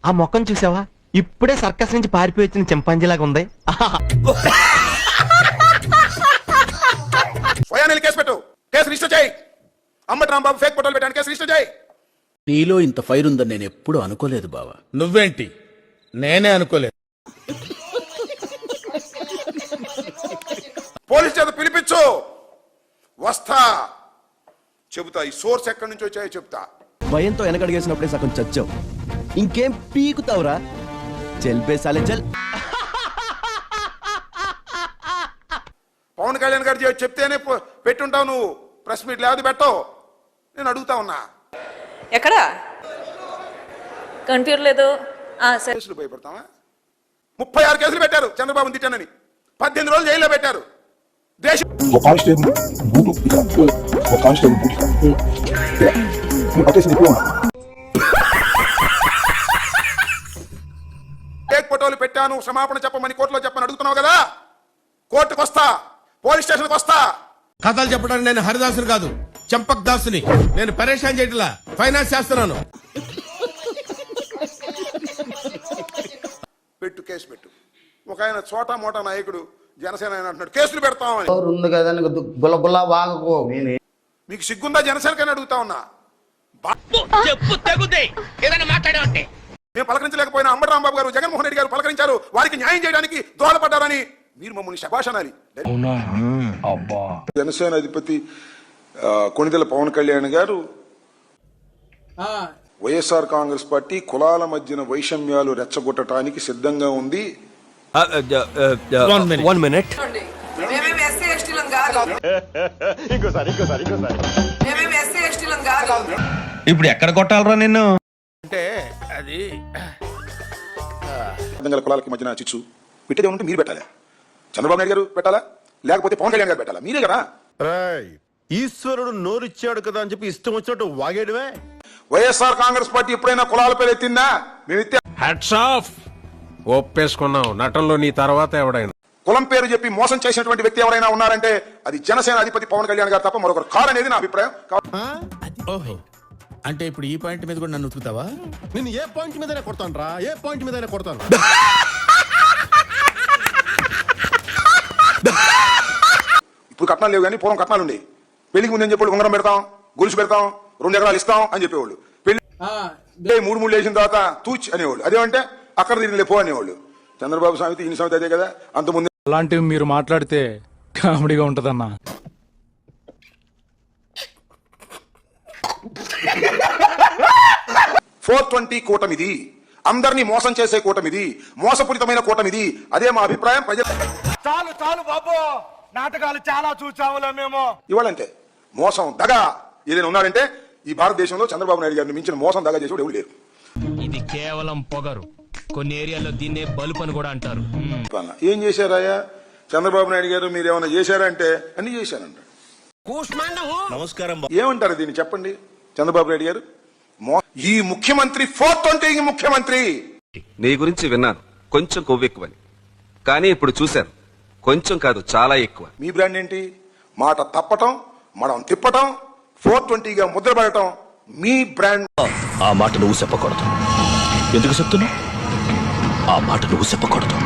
ఆ మొక్కను చూసావా? ఇప్పుడే సర్కస్ నుంచి పారిపోయి వచ్చిన చింపాంజీలాగా ఉంది. కేసు పెట్టు, కేసు రిజిస్టర్ చేయి. అంబటి రాంబాబు ఫేక్ ఫోటోలు పెట్టాను, కేసు రిజిస్టర్ చేయి. నీలో ఇంత ఫైర్ ఉందని నేను ఎప్పుడు అనుకోలేదు బావా. నువ్వేంటి? నేనే అనుకోలేదు. పోలీస్ చేత పిలిపించు, వస్తా, చెబుతా ఈ సోర్స్ ఎక్కడి నుంచి వచ్చాయో చెప్తా. భయంతో వెనకడిగేసినప్పుడే సగం చచ్చావు, ఇంకేం పీకుతావురా? చెల్బే సాలే చల్. పవన్ కళ్యాణ్ గారు చెప్తేనే పెట్టుంటావు నువ్వు, ప్రెస్ మీట్ లేదు పెట్టవు. నేను అడుగుతా ఉన్నా, ఎక్కడ కనిపించలేదు? కేసులు భయపడతావా? 36 కేసులు పెట్టారు చంద్రబాబుని తిట్టానని, 18 రోజులు జైల్లో పెట్టారు. దేశం ఫేక్ ఫోటోలు పెట్టాను, క్షమాపణ చెప్పమని కోర్టులో చెప్పమని అడుగుతున్నావు కదా. కోర్టుకు వస్తా, పోలీస్ స్టేషన్కి వస్తా. కథలు చెప్పడానికి నేను హరిదాసుని కాదు, చంపక్ దాసుని. నేను పరేషాన్ చేయట్లా, ఫైనాన్స్ చేస్తున్నాను. పెట్టు, కేసు పెట్టు. ఒక ఆయన చోటా మోటా నాయకుడు జనసేన ఆయన అంటున్నాడు కేసులు పెడతామని. ఉంది కదా గుల్ల వాగకు. మీకు సిగ్గుందా జనసేనకని అడుగుతా ఉన్నా. మేము పలకరించలేకపోయినా అంబటి రాంబాబు గారు, జగన్మోహన్ రెడ్డి గారు పలకరించారు, వారికి న్యాయం చేయడానికి దోహదపడ్డారని మీరు మమ్మల్ని శభాష్ అనాలి. జనసేన అధిపతి కొణిదెల పవన్ కళ్యాణ్ గారు వైఎస్ఆర్ కాంగ్రెస్ పార్టీ కులాల మధ్యన వైషమ్యాలు రెచ్చగొట్టడానికి సిద్ధంగా ఉంది. ఇప్పుడు ఎక్కడ కొట్టాలరా నిన్ను? అంటే అది కులాలకి మధ్యన చిచ్చు పెట్టేది ఉంటే మీరు పెట్టాలి. చంద్రబాబు నాయుడు గారు పెట్టాలా, లేకపోతే పవన్ కళ్యాణ్ గారు పెట్టాలా? మీరే కదా. ఈశ్వరుడు నోరిచ్చాడు కదా అని చెప్పి ఇష్టం వచ్చినట్టు వాగేయడమే. వైఎస్ఆర్ కాంగ్రెస్ పార్టీ ఎప్పుడైనా కులాల పేరు ఎత్తిందా? మేమిత్తే. Hats off, ఒప్పేసుకున్నావు. నటనలో నీ తర్వాత ఎవడైనా కులం పేరు చెప్పి మోసం చేసినటువంటి వ్యక్తి ఎవరైనా ఉన్నారంటే అది జనసేన అధిపతి పవన్ కళ్యాణ్ గారు తప్ప మరొకరు కాదనేది నా అభిప్రాయం. ఓహో, అంటే ఇప్పుడు ఈ పాయింట్ మీద కూడా నన్ను ఉతుకుతావా? నేను ఏ పాయింట్ మీదనే కొడతాను రా, ఏ పాయింట్ మీదనే కొడతాను. ఇప్పుడు కట్నాలు లేవు కానీ పూర్వం కట్నాలు ఉండే. పెళ్లికి ముందు ఏం చెప్పేవాళ్ళు, ఉంగరం పెడతాం, గొలుసు పెడతాం, 2 ఎకరాలు ఇస్తాం అని చెప్పేవాళ్ళు. పెళ్లి 3 వేసిన తర్వాత తూచ్ అనేవాళ్ళు. అదేమంటే అక్కడ తిరిగి పో అనేవాళ్ళు. చంద్రబాబు సామెత ఈయన సామెత అదే కదా. అంతకుముందు అలాంటివి మీరు మాట్లాడితే కామెడీగా ఉంటదన్నా. "420 కూటమిది, అందరినీ మోసం చేసే కూటమిది, మోసపూరితమైన కూటమిది." అదే మా అభిప్రాయం. ప్రజలు చాలు చాలు బాబు, నాటకాలు చాలా చూసాములే మేము. ఇవాళంతే మోసం దగా ఏదైనా ఉన్నారంటే ఈ భారతదేశంలో చంద్రబాబు నాయుడు గారిని మించిన మోసం దగా చేసేవాడు ఎవరు లేరు. ఇది కేవలం పొగరు, కొన్ని ఏరియాల్లో దీన్నే బలుపు అని కూడా అంటారు. ఏం చేశారాయా చంద్రబాబు నాయుడు గారు, మీరు ఏమైనా చేశారంటే అన్ని చేశారంటారు. నమస్కారం. ఏమంటారు దీన్ని చెప్పండి చంద్రబాబు నాయుడు గారు? ఈ ముఖ్యమంత్రి 420 ముఖ్యమంత్రి. నీ గురించి విన్నాను, కొంచెం కొవ్వెక్కువని. కానీ ఇప్పుడు చూశాను, కొంచెం కాదు చాలా ఎక్కువ. మీ బ్రాండ్ ఏంటి? మాట తప్పటం, మనం తిప్పటం, 420గా ముద్రపడటం మీ బ్రాండ్. ఆ మాట నువ్వు చెప్పకూడదు. ఎందుకు చెప్తున్నావు? ఆ మాట నువ్వు చెప్పకూడదు.